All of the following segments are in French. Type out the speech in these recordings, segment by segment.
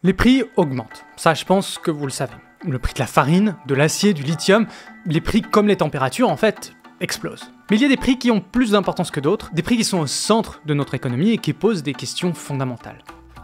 Les prix augmentent, ça je pense que vous le savez. Le prix de la farine, de l'acier, du lithium, les prix comme les températures en fait, explosent. Mais il y a des prix qui ont plus d'importance que d'autres, des prix qui sont au centre de notre économie et qui posent des questions fondamentales.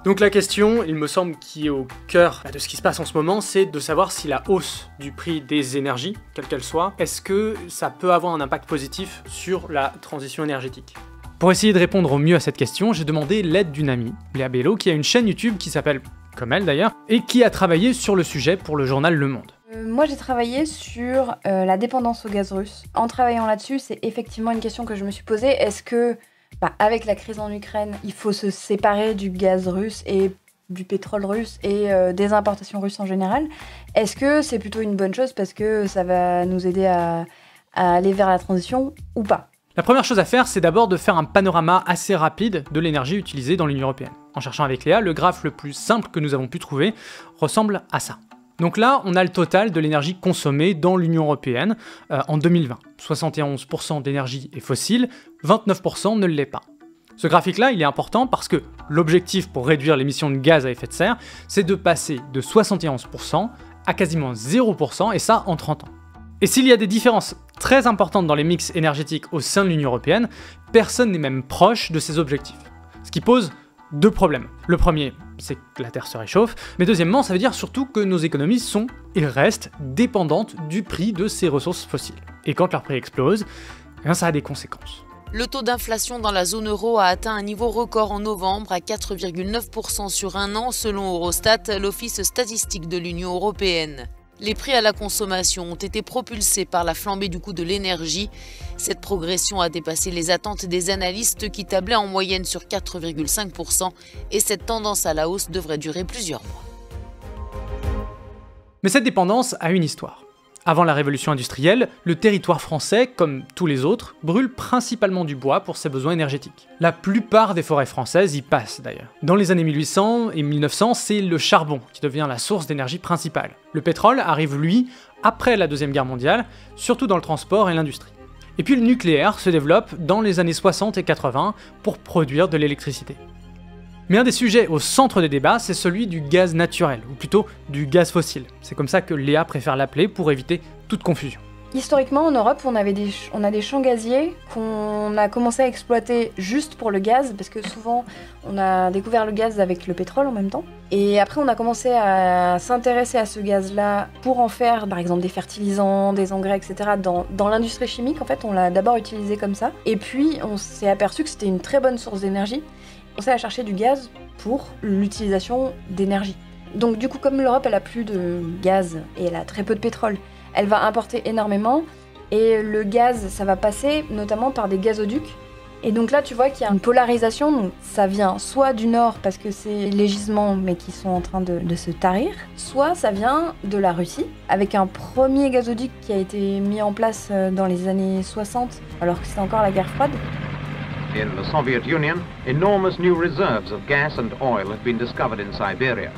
Donc la question, il me semble, qui est au cœur de ce qui se passe en ce moment, c'est de savoir si la hausse du prix des énergies, quelle qu'elle soit, est-ce que ça peut avoir un impact positif sur la transition énergétique ? Pour essayer de répondre au mieux à cette question, j'ai demandé l'aide d'une amie, Léa Bello, qui a une chaîne YouTube qui s'appelle, comme elle d'ailleurs, et qui a travaillé sur le sujet pour le journal Le Monde. Moi j'ai travaillé sur la dépendance au gaz russe. En travaillant là-dessus, c'est effectivement une question que je me suis posée. Est-ce que, avec la crise en Ukraine, il faut se séparer du gaz russe et du pétrole russe et des importations russes en général? Est-ce que c'est plutôt une bonne chose parce que ça va nous aider à aller vers la transition ou pas? La première chose à faire, c'est d'abord de faire un panorama assez rapide de l'énergie utilisée dans l'Union européenne. En cherchant avec Léa, le graphe le plus simple que nous avons pu trouver ressemble à ça. Donc là, on a le total de l'énergie consommée dans l'Union européenne en 2020. 71% d'énergie est fossile, 29% ne l'est pas. Ce graphique-là, il est important parce que l'objectif pour réduire l'émission de gaz à effet de serre, c'est de passer de 71% à quasiment 0%, et ça en 30 ans. Et s'il y a des différences très importantes dans les mix énergétiques au sein de l'Union européenne, personne n'est même proche de ces objectifs. Ce qui pose deux problèmes. Le premier, c'est que la Terre se réchauffe, mais deuxièmement, ça veut dire surtout que nos économies sont et restent dépendantes du prix de ces ressources fossiles. Et quand leur prix explose, ça a des conséquences. Le taux d'inflation dans la zone euro a atteint un niveau record en novembre à 4,9% sur un an selon Eurostat, l'office statistique de l'Union européenne. Les prix à la consommation ont été propulsés par la flambée du coût de l'énergie. Cette progression a dépassé les attentes des analystes qui tablaient en moyenne sur 4,5% et cette tendance à la hausse devrait durer plusieurs mois. Mais cette dépendance a une histoire. Avant la révolution industrielle, le territoire français, comme tous les autres, brûle principalement du bois pour ses besoins énergétiques. La plupart des forêts françaises y passent d'ailleurs. Dans les années 1800 et 1900, c'est le charbon qui devient la source d'énergie principale. Le pétrole arrive, lui, après la Deuxième Guerre mondiale, surtout dans le transport et l'industrie. Et puis le nucléaire se développe dans les années 60 et 80 pour produire de l'électricité. Mais un des sujets au centre des débats, c'est celui du gaz naturel, ou plutôt du gaz fossile. C'est comme ça que Léa préfère l'appeler pour éviter toute confusion. Historiquement, en Europe, on a des champs gaziers qu'on a commencé à exploiter juste pour le gaz, parce que souvent, on a découvert le gaz avec le pétrole en même temps. Et après, on a commencé à s'intéresser à ce gaz-là pour en faire, par exemple, des fertilisants, des engrais, etc. Dans l'industrie chimique, en fait, on l'a d'abord utilisé comme ça. Et puis, on s'est aperçu que c'était une très bonne source d'énergie. On s'est à chercher du gaz pour l'utilisation d'énergie. Donc du coup, comme l'Europe elle a plus de gaz et elle a très peu de pétrole, elle va importer énormément et le gaz, ça va passer notamment par des gazoducs. Et donc là, tu vois qu'il y a une polarisation, donc ça vient soit du nord parce que c'est les gisements mais qui sont en train de se tarir, soit ça vient de la Russie avec un premier gazoduc qui a été mis en place dans les années 60 alors que c'était encore la guerre froide. In the Soviet Union, enormous new reserves of gas and oil have been discovered in Siberia.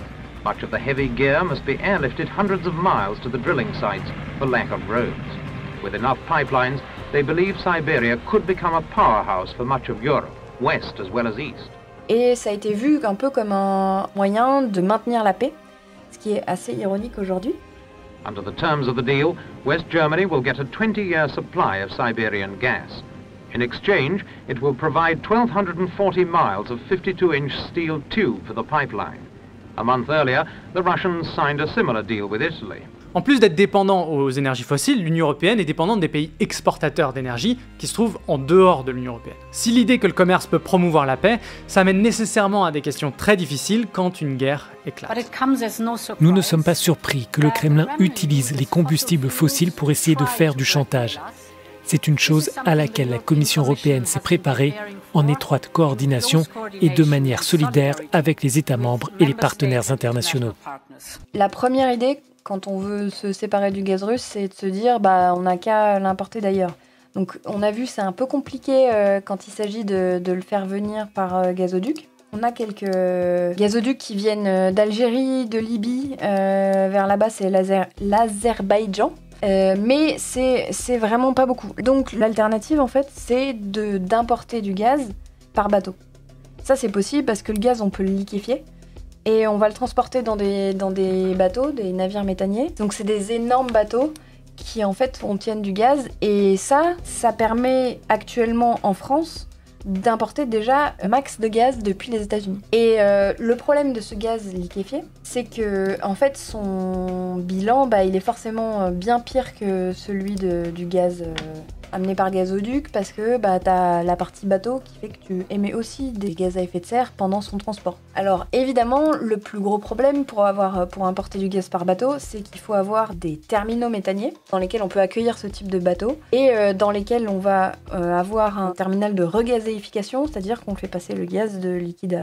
Much of the heavy gear must be airlifted hundreds of miles to the drilling sites for lack of roads. With enough pipelines, they believe Siberia could become a powerhouse for much of Europe, west as well as east. Et ça a été vu un peu comme un moyen de maintenir la paix, ce qui est assez ironique aujourd'hui. Under the terms of the deal, West Germany will get a 20-year supply of Siberian gas. In exchange, it will provide 1,240 miles of 52-inch steel tube for the pipeline. A month earlier, the Russians signed a similar deal with Italy. En plus d'être dépendant aux énergies fossiles, l'Union européenne est dépendante des pays exportateurs d'énergie qui se trouvent en dehors de l'Union européenne. Si l'idée que le commerce peut promouvoir la paix, ça amène nécessairement à des questions très difficiles quand une guerre éclate. Nous ne sommes pas surpris que le Kremlin utilise les combustibles fossiles pour essayer de faire du chantage. C'est une chose à laquelle la Commission européenne s'est préparée en étroite coordination et de manière solidaire avec les États membres et les partenaires internationaux. La première idée, quand on veut se séparer du gaz russe, c'est de se dire on n'a qu'à l'importer d'ailleurs. Donc on a vu, c'est un peu compliqué quand il s'agit de le faire venir par gazoduc. On a quelques gazoducs qui viennent d'Algérie, de Libye, vers là-bas c'est l'Azerbaïdjan. Mais c'est vraiment pas beaucoup. Donc l'alternative en fait c'est d'importer du gaz par bateau. Ça c'est possible parce que le gaz on peut le liquéfier et on va le transporter dans des bateaux, des navires méthaniers. Donc c'est des énormes bateaux qui en fait contiennent du gaz, et ça permet actuellement en France d'importer déjà un max de gaz depuis les États-Unis. Et le problème de ce gaz liquéfié, c'est que en fait son bilan, il est forcément bien pire que celui du gaz amené par gazoduc, parce que t'as la partie bateau qui fait que tu émets aussi des gaz à effet de serre pendant son transport. Alors évidemment, le plus gros problème pour importer du gaz par bateau, c'est qu'il faut avoir des terminaux méthaniers dans lesquels on peut accueillir ce type de bateau, et dans lesquels on va avoir un terminal de regazéification, c'est-à-dire qu'on fait passer le gaz de liquide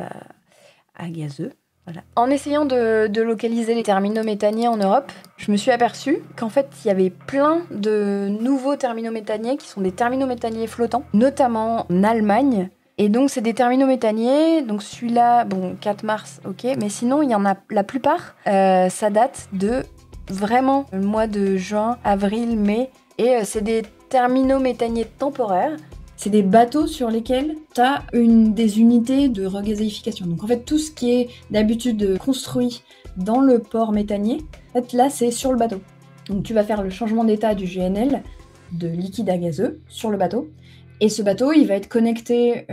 à gazeux. Voilà. En essayant de localiser les terminaux méthaniers en Europe, je me suis aperçue qu'en fait, il y avait plein de nouveaux terminaux méthaniers qui sont des terminaux méthaniers flottants, notamment en Allemagne. Et donc, c'est des terminaux méthaniers. Donc, celui-là, 4 mars, ok. Mais sinon, il y en a la plupart. Ça date de vraiment le mois de juin, avril, mai. Et c'est des terminaux méthaniers temporaires. C'est des bateaux sur lesquels tu as des unités de regazéification. Donc en fait, tout ce qui est d'habitude construit dans le port méthanier, en fait, là, c'est sur le bateau. Donc tu vas faire le changement d'état du GNL, de liquide à gazeux, sur le bateau. Et ce bateau, il va être connecté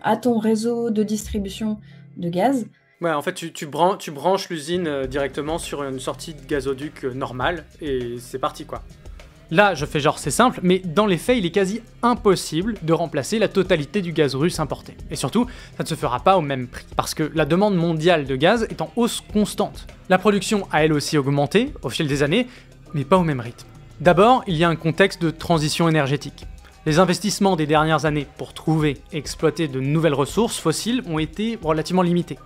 à ton réseau de distribution de gaz. Ouais, en fait, tu branches l'usine directement sur une sortie de gazoduc normale, et c'est parti, quoi. Là, je fais genre c'est simple, mais dans les faits, il est quasi impossible de remplacer la totalité du gaz russe importé. Et surtout, ça ne se fera pas au même prix, parce que la demande mondiale de gaz est en hausse constante. La production a elle aussi augmenté au fil des années, mais pas au même rythme. D'abord, il y a un contexte de transition énergétique. Les investissements des dernières années pour trouver et exploiter de nouvelles ressources fossiles ont été relativement limités.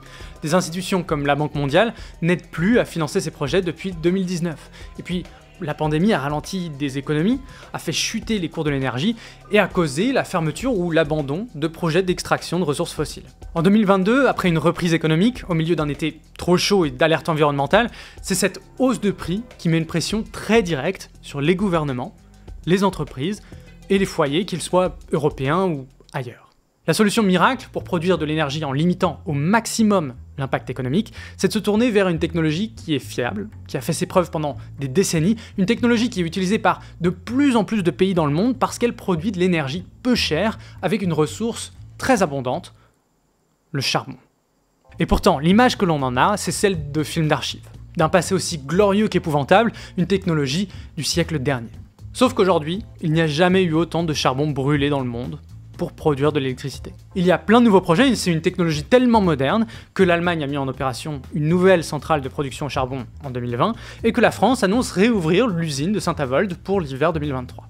Des institutions comme la Banque mondiale n'aident plus à financer ces projets depuis 2019. Et puis, la pandémie a ralenti des économies, a fait chuter les cours de l'énergie et a causé la fermeture ou l'abandon de projets d'extraction de ressources fossiles. En 2022, après une reprise économique, au milieu d'un été trop chaud et d'alerte environnementale, c'est cette hausse de prix qui met une pression très directe sur les gouvernements, les entreprises et les foyers, qu'ils soient européens ou ailleurs. La solution miracle pour produire de l'énergie en limitant au maximum l'impact économique, c'est de se tourner vers une technologie qui est fiable, qui a fait ses preuves pendant des décennies, une technologie qui est utilisée par de plus en plus de pays dans le monde parce qu'elle produit de l'énergie peu chère avec une ressource très abondante, le charbon. Et pourtant, l'image que l'on en a, c'est celle de films d'archives, d'un passé aussi glorieux qu'épouvantable, une technologie du siècle dernier. Sauf qu'aujourd'hui, il n'y a jamais eu autant de charbon brûlé dans le monde pour produire de l'électricité. Il y a plein de nouveaux projets, c'est une technologie tellement moderne que l'Allemagne a mis en opération une nouvelle centrale de production au charbon en 2020 et que la France annonce réouvrir l'usine de Saint-Avold pour l'hiver 2023.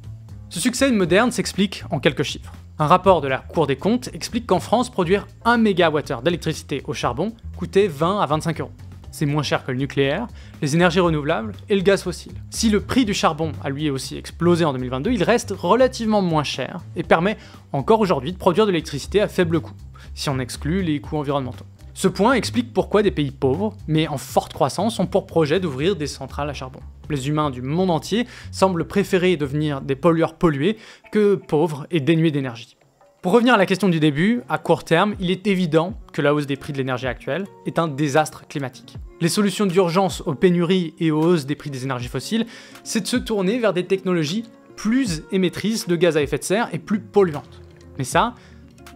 Ce succès moderne s'explique en quelques chiffres. Un rapport de la Cour des comptes explique qu'en France, produire 1 MWh d'électricité au charbon coûtait 20 à 25 €. C'est moins cher que le nucléaire, les énergies renouvelables et le gaz fossile. Si le prix du charbon a lui aussi explosé en 2022, il reste relativement moins cher et permet encore aujourd'hui de produire de l'électricité à faible coût, si on exclut les coûts environnementaux. Ce point explique pourquoi des pays pauvres, mais en forte croissance, ont pour projet d'ouvrir des centrales à charbon. Les humains du monde entier semblent préférer devenir des pollueurs pollués que pauvres et dénués d'énergie. Pour revenir à la question du début, à court terme, il est évident que la hausse des prix de l'énergie actuelle est un désastre climatique. Les solutions d'urgence aux pénuries et aux hausses des prix des énergies fossiles, c'est de se tourner vers des technologies plus émettrices de gaz à effet de serre et plus polluantes. Mais ça,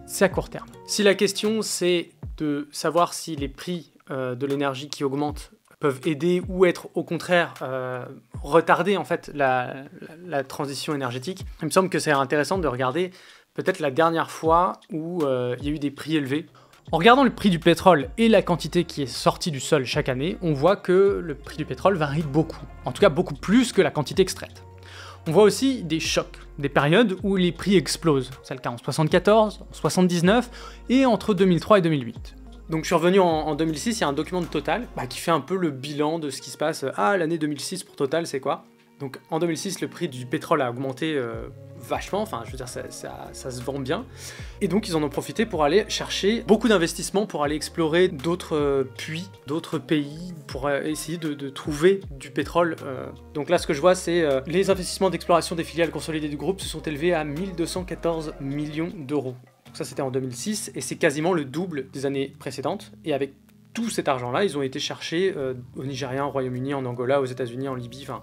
c'est à court terme. Si la question c'est de savoir si les prix de l'énergie qui augmentent peuvent aider ou être au contraire retarder en fait la transition énergétique, il me semble que c'est intéressant de regarder peut-être la dernière fois où il y a eu des prix élevés. En regardant le prix du pétrole et la quantité qui est sortie du sol chaque année, on voit que le prix du pétrole varie beaucoup, en tout cas beaucoup plus que la quantité extraite. On voit aussi des chocs, des périodes où les prix explosent. C'est le cas en 1974, en 1979 et entre 2003 et 2008. Donc je suis revenu en 2006, il y a un document de Total qui fait un peu le bilan de ce qui se passe. Ah, l'année 2006 pour Total, c'est quoi ? Donc en 2006, le prix du pétrole a augmenté vachement, enfin je veux dire ça se vend bien. Et donc ils en ont profité pour aller chercher beaucoup d'investissements pour aller explorer d'autres puits, d'autres pays, pour essayer de trouver du pétrole. Donc là ce que je vois c'est les investissements d'exploration des filiales consolidées du groupe se sont élevés à 1214 millions d'euros. Donc ça c'était en 2006 et c'est quasiment le double des années précédentes et avec tout cet argent-là, ils ont été cherchés au Nigeria, au Royaume-Uni, en Angola, aux États-Unis, en Libye, enfin,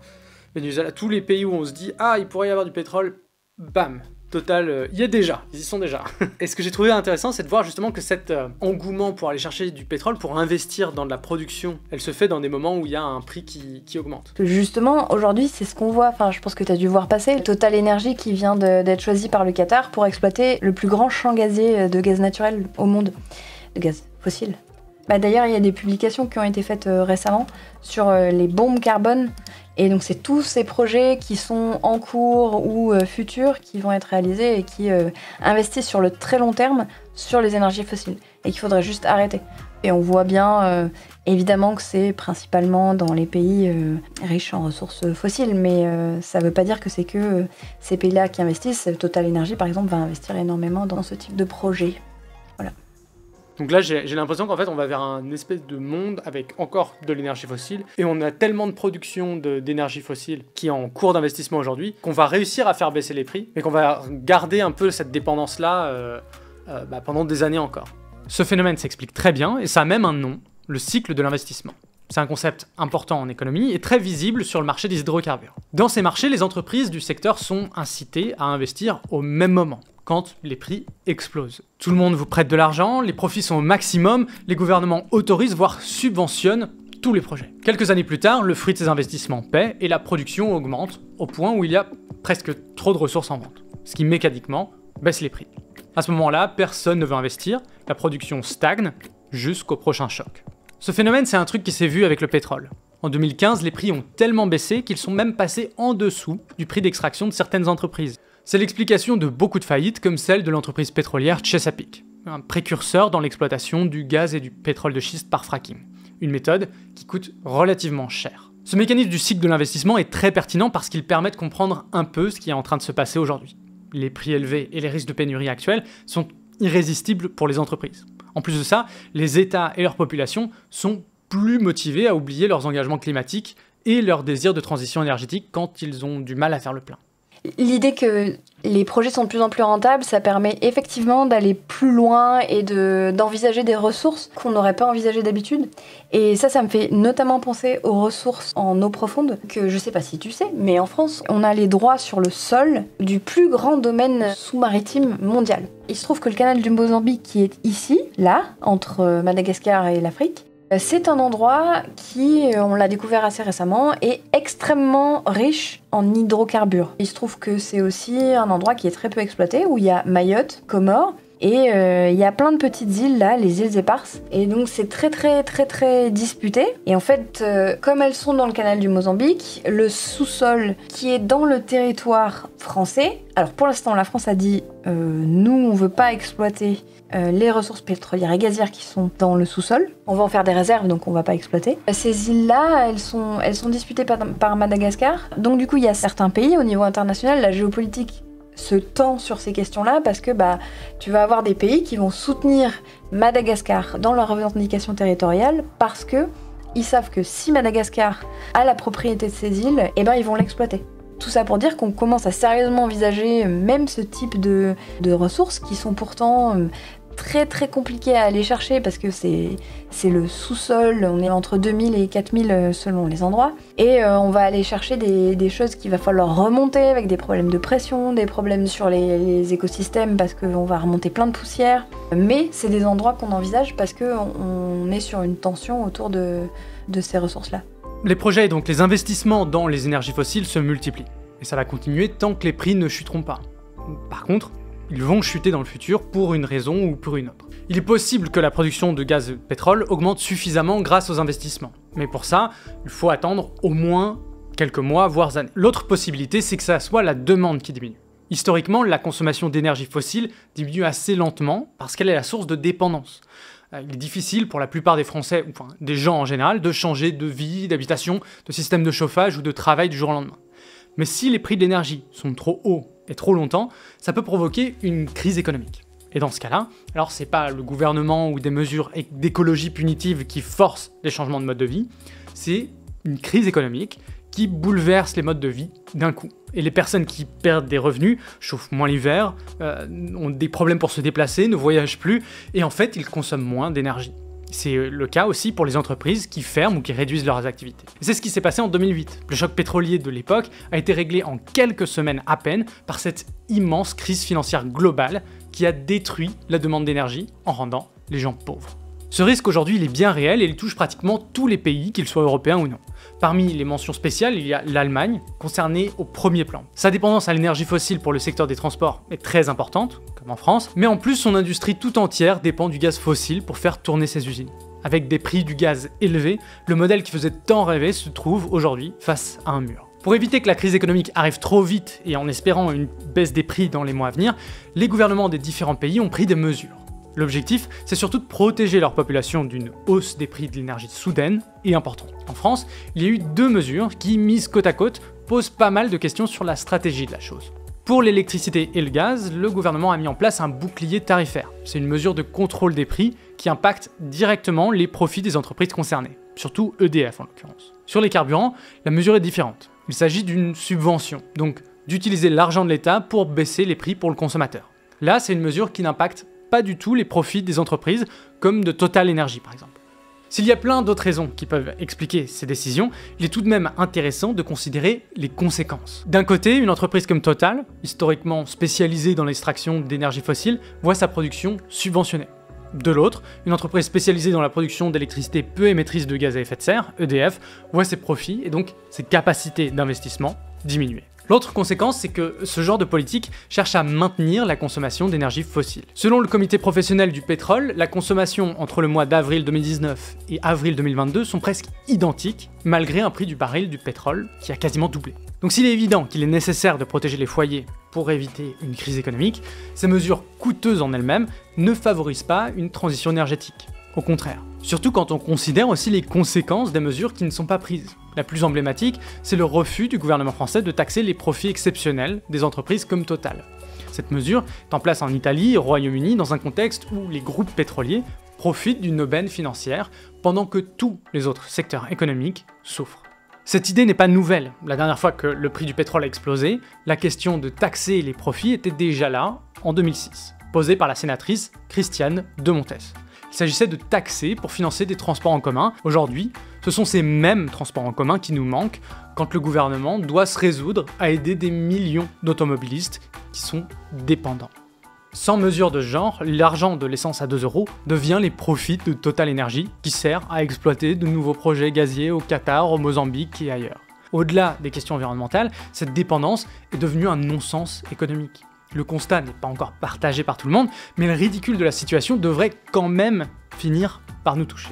Venezuela, tous les pays où on se dit « Ah, il pourrait y avoir du pétrole », bam, Total, il y est déjà, ils y sont déjà. Et ce que j'ai trouvé intéressant, c'est de voir justement que cet engouement pour aller chercher du pétrole, pour investir dans de la production, elle se fait dans des moments où il y a un prix qui augmente. Justement, aujourd'hui, c'est ce qu'on voit, enfin, je pense que tu as dû voir passer, Total Energy qui vient d'être choisi par le Qatar pour exploiter le plus grand champ gazier de gaz naturel au monde, de gaz fossile. D'ailleurs, il y a des publications qui ont été faites récemment sur les bombes carbone. Et donc c'est tous ces projets qui sont en cours ou futurs qui vont être réalisés et qui investissent sur le très long terme sur les énergies fossiles. Et qu'il faudrait juste arrêter. Et on voit bien, évidemment, que c'est principalement dans les pays riches en ressources fossiles. Mais ça ne veut pas dire que c'est que ces pays-là qui investissent. Total Energy, par exemple, va investir énormément dans ce type de projet. Voilà. Donc là, j'ai l'impression qu'en fait, on va vers un espèce de monde avec encore de l'énergie fossile. Et on a tellement de production d'énergie fossile qui est en cours d'investissement aujourd'hui qu'on va réussir à faire baisser les prix, mais qu'on va garder un peu cette dépendance-là pendant des années encore. Ce phénomène s'explique très bien, et ça a même un nom, le cycle de l'investissement. C'est un concept important en économie et très visible sur le marché des hydrocarbures. Dans ces marchés, les entreprises du secteur sont incitées à investir au même moment, quand les prix explosent. Tout le monde vous prête de l'argent, les profits sont au maximum, les gouvernements autorisent, voire subventionnent tous les projets. Quelques années plus tard, le fruit de ces investissements paie et la production augmente au point où il y a presque trop de ressources en vente, ce qui mécaniquement baisse les prix. À ce moment-là, personne ne veut investir, la production stagne jusqu'au prochain choc. Ce phénomène, c'est un truc qui s'est vu avec le pétrole. En 2015, les prix ont tellement baissé qu'ils sont même passés en dessous du prix d'extraction de certaines entreprises. C'est l'explication de beaucoup de faillites comme celle de l'entreprise pétrolière Chesapeake, un précurseur dans l'exploitation du gaz et du pétrole de schiste par fracking, une méthode qui coûte relativement cher. Ce mécanisme du cycle de l'investissement est très pertinent parce qu'il permet de comprendre un peu ce qui est en train de se passer aujourd'hui. Les prix élevés et les risques de pénurie actuels sont irrésistibles pour les entreprises. En plus de ça, les États et leur population sont plus motivés à oublier leurs engagements climatiques et leur désir de transition énergétique quand ils ont du mal à faire le plein. L'idée que les projets sont de plus en plus rentables, ça permet effectivement d'aller plus loin et d'envisager des ressources qu'on n'aurait pas envisagées d'habitude. Et ça me fait notamment penser aux ressources en eau profonde, que je sais pas si tu sais, mais en France, on a les droits sur le sol du plus grand domaine sous-maritime mondial. Il se trouve que le canal du Mozambique, qui est ici, là, entre Madagascar et l'Afrique, c'est un endroit qui, on l'a découvert assez récemment, est extrêmement riche en hydrocarbures. Il se trouve que c'est aussi un endroit qui est très peu exploité, où il y a Mayotte, Comores, et il y a plein de petites îles là, les îles éparses. Et donc c'est très disputé. Et en fait, comme elles sont dans le canal du Mozambique, le sous-sol qui est dans le territoire français, alors pour l'instant la France a dit nous on veut pas exploiter les ressources pétrolières et gazières qui sont dans le sous-sol. On va en faire des réserves, donc on va pas exploiter. Ces îles-là, elles sont disputées par Madagascar. Donc du coup, il y a certains pays, au niveau international, la géopolitique se tend sur ces questions-là, parce que tu vas avoir des pays qui vont soutenir Madagascar dans leur revendication territoriale, parce que ils savent que si Madagascar a la propriété de ces îles, ils vont l'exploiter. Tout ça pour dire qu'on commence à sérieusement envisager même ce type de ressources qui sont pourtant très compliquées à aller chercher parce que c'est le sous-sol, on est entre 2000 et 4000 selon les endroits, et on va aller chercher des choses qu'il va falloir remonter avec des problèmes de pression, des problèmes sur les écosystèmes parce qu'on va remonter plein de poussière, mais c'est des endroits qu'on envisage parce qu'on est sur une tension autour de ces ressources-là. Les projets, donc les investissements dans les énergies fossiles se multiplient, et ça va continuer tant que les prix ne chuteront pas. Par contre, ils vont chuter dans le futur pour une raison ou pour une autre. Il est possible que la production de gaz et de pétrole augmente suffisamment grâce aux investissements, mais pour ça, il faut attendre au moins quelques mois, voire années. L'autre possibilité, c'est que ça soit la demande qui diminue. Historiquement, la consommation d'énergie fossile diminue assez lentement parce qu'elle est la source de dépendance. Il est difficile pour la plupart des Français, enfin des gens en général, de changer de vie, d'habitation, de système de chauffage ou de travail du jour au lendemain. Mais si les prix de l'énergie sont trop hauts et trop longtemps, ça peut provoquer une crise économique. Et dans ce cas-là, alors c'est pas le gouvernement ou des mesures d'écologie punitive qui forcent les changements de mode de vie, c'est une crise économique qui bouleverse les modes de vie d'un coup. Et les personnes qui perdent des revenus, chauffent moins l'hiver, ont des problèmes pour se déplacer, ne voyagent plus, et en fait, ils consomment moins d'énergie. C'est le cas aussi pour les entreprises qui ferment ou qui réduisent leurs activités. Et c'est ce qui s'est passé en 2008. Le choc pétrolier de l'époque a été réglé en quelques semaines à peine par cette immense crise financière globale qui a détruit la demande d'énergie en rendant les gens pauvres. Ce risque aujourd'hui il est bien réel et il touche pratiquement tous les pays, qu'ils soient européens ou non. Parmi les mentions spéciales, il y a l'Allemagne, concernée au premier plan. Sa dépendance à l'énergie fossile pour le secteur des transports est très importante, comme en France, mais en plus son industrie tout entière dépend du gaz fossile pour faire tourner ses usines. Avec des prix du gaz élevés, le modèle qui faisait tant rêver se trouve aujourd'hui face à un mur. Pour éviter que la crise économique arrive trop vite et en espérant une baisse des prix dans les mois à venir, les gouvernements des différents pays ont pris des mesures. L'objectif, c'est surtout de protéger leur population d'une hausse des prix de l'énergie soudaine et importante. En France, il y a eu 2 mesures qui, mises côte à côte, posent pas mal de questions sur la stratégie de la chose. Pour l'électricité et le gaz, le gouvernement a mis en place un bouclier tarifaire. C'est une mesure de contrôle des prix qui impacte directement les profits des entreprises concernées, surtout EDF en l'occurrence. Sur les carburants, la mesure est différente. Il s'agit d'une subvention, donc d'utiliser l'argent de l'État pour baisser les prix pour le consommateur. Là, c'est une mesure qui n'impacte pas du tout les profits des entreprises, comme de Total Energy par exemple. S'il y a plein d'autres raisons qui peuvent expliquer ces décisions, il est tout de même intéressant de considérer les conséquences. D'un côté, une entreprise comme Total, historiquement spécialisée dans l'extraction d'énergie fossile, voit sa production subventionnée. De l'autre, une entreprise spécialisée dans la production d'électricité peu émettrice de gaz à effet de serre, EDF, voit ses profits et donc ses capacités d'investissement diminuer. L'autre conséquence, c'est que ce genre de politique cherche à maintenir la consommation d'énergie fossile. Selon le comité professionnel du pétrole, la consommation entre le mois d'avril 2019 et avril 2022 sont presque identiques, malgré un prix du baril du pétrole qui a quasiment doublé. Donc s'il est évident qu'il est nécessaire de protéger les foyers pour éviter une crise économique, ces mesures coûteuses en elles-mêmes ne favorisent pas une transition énergétique. Au contraire. Surtout quand on considère aussi les conséquences des mesures qui ne sont pas prises. La plus emblématique, c'est le refus du gouvernement français de taxer les profits exceptionnels des entreprises comme Total. Cette mesure est en place en Italie et au Royaume-Uni dans un contexte où les groupes pétroliers profitent d'une aubaine financière pendant que tous les autres secteurs économiques souffrent. Cette idée n'est pas nouvelle. La dernière fois que le prix du pétrole a explosé, la question de taxer les profits était déjà là, en 2006, posée par la sénatrice Christiane de Montes. Il s'agissait de taxer pour financer des transports en commun. Aujourd'hui, ce sont ces mêmes transports en commun qui nous manquent quand le gouvernement doit se résoudre à aider des millions d'automobilistes qui sont dépendants. Sans mesure de ce genre, l'argent de l'essence à 2 € devient les profits de Total Energy qui sert à exploiter de nouveaux projets gaziers au Qatar, au Mozambique et ailleurs. Au-delà des questions environnementales, cette dépendance est devenue un non-sens économique. Le constat n'est pas encore partagé par tout le monde, mais le ridicule de la situation devrait quand même finir par nous toucher.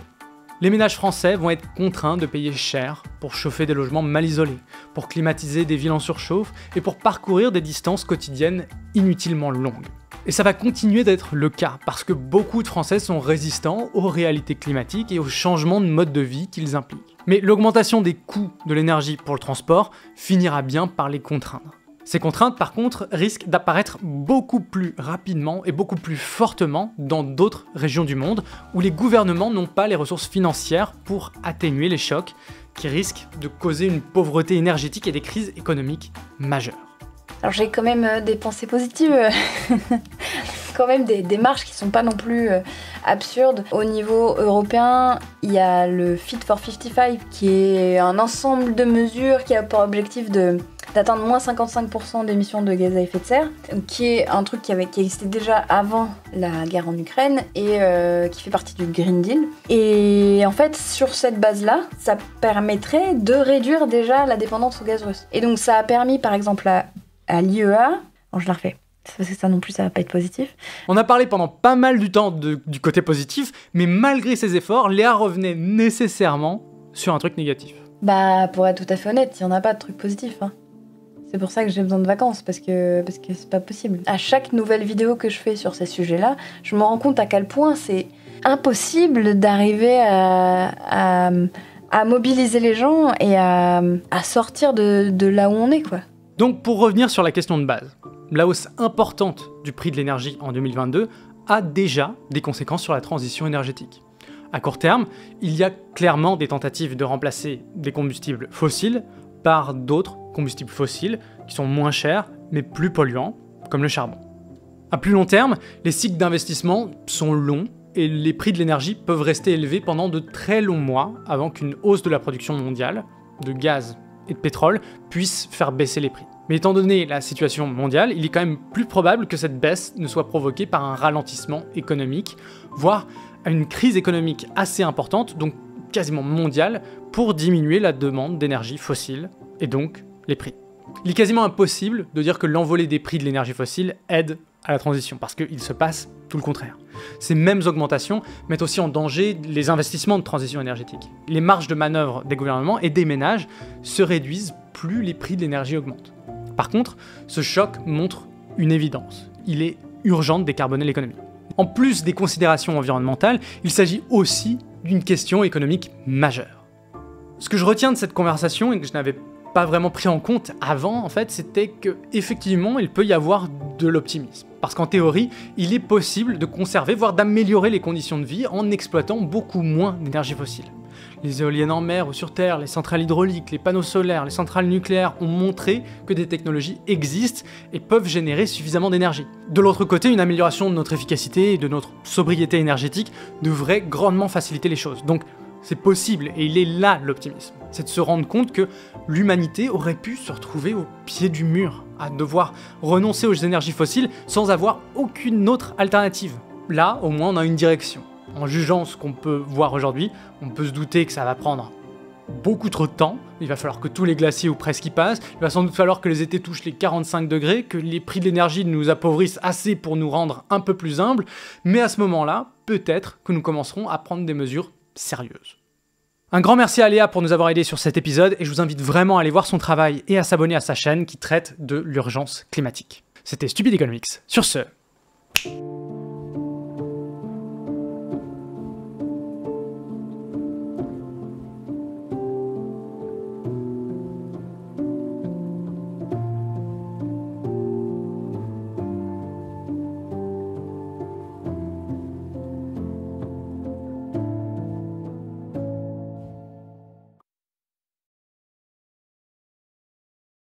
Les ménages français vont être contraints de payer cher pour chauffer des logements mal isolés, pour climatiser des villes en surchauffe et pour parcourir des distances quotidiennes inutilement longues. Et ça va continuer d'être le cas, parce que beaucoup de Français sont résistants aux réalités climatiques et aux changements de mode de vie qu'ils impliquent. Mais l'augmentation des coûts de l'énergie pour le transport finira bien par les contraindre. Ces contraintes, par contre, risquent d'apparaître beaucoup plus rapidement et beaucoup plus fortement dans d'autres régions du monde où les gouvernements n'ont pas les ressources financières pour atténuer les chocs qui risquent de causer une pauvreté énergétique et des crises économiques majeures. Alors j'ai quand même des pensées positives, quand même des démarches qui sont pas non plus absurdes. Au niveau européen, il y a le Fit for 55 qui est un ensemble de mesures qui a pour objectif d'atteindre moins 55% d'émissions de gaz à effet de serre, qui est un truc qui existait déjà avant la guerre en Ukraine et qui fait partie du Green Deal. Et en fait, sur cette base-là, ça permettrait de réduire déjà la dépendance au gaz russe. Et donc ça a permis par exemple à l'IEA, je la refais, parce que ça non plus ça va pas être positif. On a parlé pendant pas mal du temps du côté positif, mais malgré ces efforts, Léa revenait nécessairement sur un truc négatif. Bah pour être tout à fait honnête, il y en a pas de truc positif, hein. C'est pour ça que j'ai besoin de vacances, parce que c'est pas possible. À chaque nouvelle vidéo que je fais sur ces sujets-là, je me rends compte à quel point c'est impossible d'arriver à mobiliser les gens et à sortir de là où on est, quoi. Donc pour revenir sur la question de base, la hausse importante du prix de l'énergie en 2022 a déjà des conséquences sur la transition énergétique. À court terme, il y a clairement des tentatives de remplacer des combustibles fossiles par d'autres combustibles fossiles qui sont moins chers mais plus polluants, comme le charbon. À plus long terme, les cycles d'investissement sont longs et les prix de l'énergie peuvent rester élevés pendant de très longs mois avant qu'une hausse de la production mondiale de gaz et de pétrole puisse faire baisser les prix. Mais étant donné la situation mondiale, il est quand même plus probable que cette baisse ne soit provoquée par un ralentissement économique, voire une crise économique assez importante, donc quasiment mondiale, pour diminuer la demande d'énergie fossile et donc les prix. Il est quasiment impossible de dire que l'envolée des prix de l'énergie fossile aide à la transition, parce qu'il se passe tout le contraire. Ces mêmes augmentations mettent aussi en danger les investissements de transition énergétique. Les marges de manœuvre des gouvernements et des ménages se réduisent plus les prix de l'énergie augmentent. Par contre, ce choc montre une évidence. Il est urgent de décarboner l'économie. En plus des considérations environnementales, il s'agit aussi d'une question économique majeure. Ce que je retiens de cette conversation et que je n'avais pas vraiment pris en compte avant, en fait, c'était qu'effectivement, il peut y avoir de l'optimisme. Parce qu'en théorie, il est possible de conserver, voire d'améliorer les conditions de vie en exploitant beaucoup moins d'énergie fossile. Les éoliennes en mer ou sur terre, les centrales hydrauliques, les panneaux solaires, les centrales nucléaires ont montré que des technologies existent et peuvent générer suffisamment d'énergie. De l'autre côté, une amélioration de notre efficacité et de notre sobriété énergétique devrait grandement faciliter les choses. Donc, c'est possible, et il est là l'optimisme. C'est de se rendre compte que l'humanité aurait pu se retrouver au pied du mur, à devoir renoncer aux énergies fossiles sans avoir aucune autre alternative. Là, au moins, on a une direction. En jugeant ce qu'on peut voir aujourd'hui, on peut se douter que ça va prendre beaucoup trop de temps. Il va falloir que tous les glaciers ou presque y passent. Il va sans doute falloir que les étés touchent les 45 degrés, que les prix de l'énergie nous appauvrissent assez pour nous rendre un peu plus humbles. Mais à ce moment-là, peut-être que nous commencerons à prendre des mesures sérieuse. Un grand merci à Léa pour nous avoir aidés sur cet épisode et je vous invite vraiment à aller voir son travail et à s'abonner à sa chaîne qui traite de l'urgence climatique. C'était Stupid Economics. Sur ce...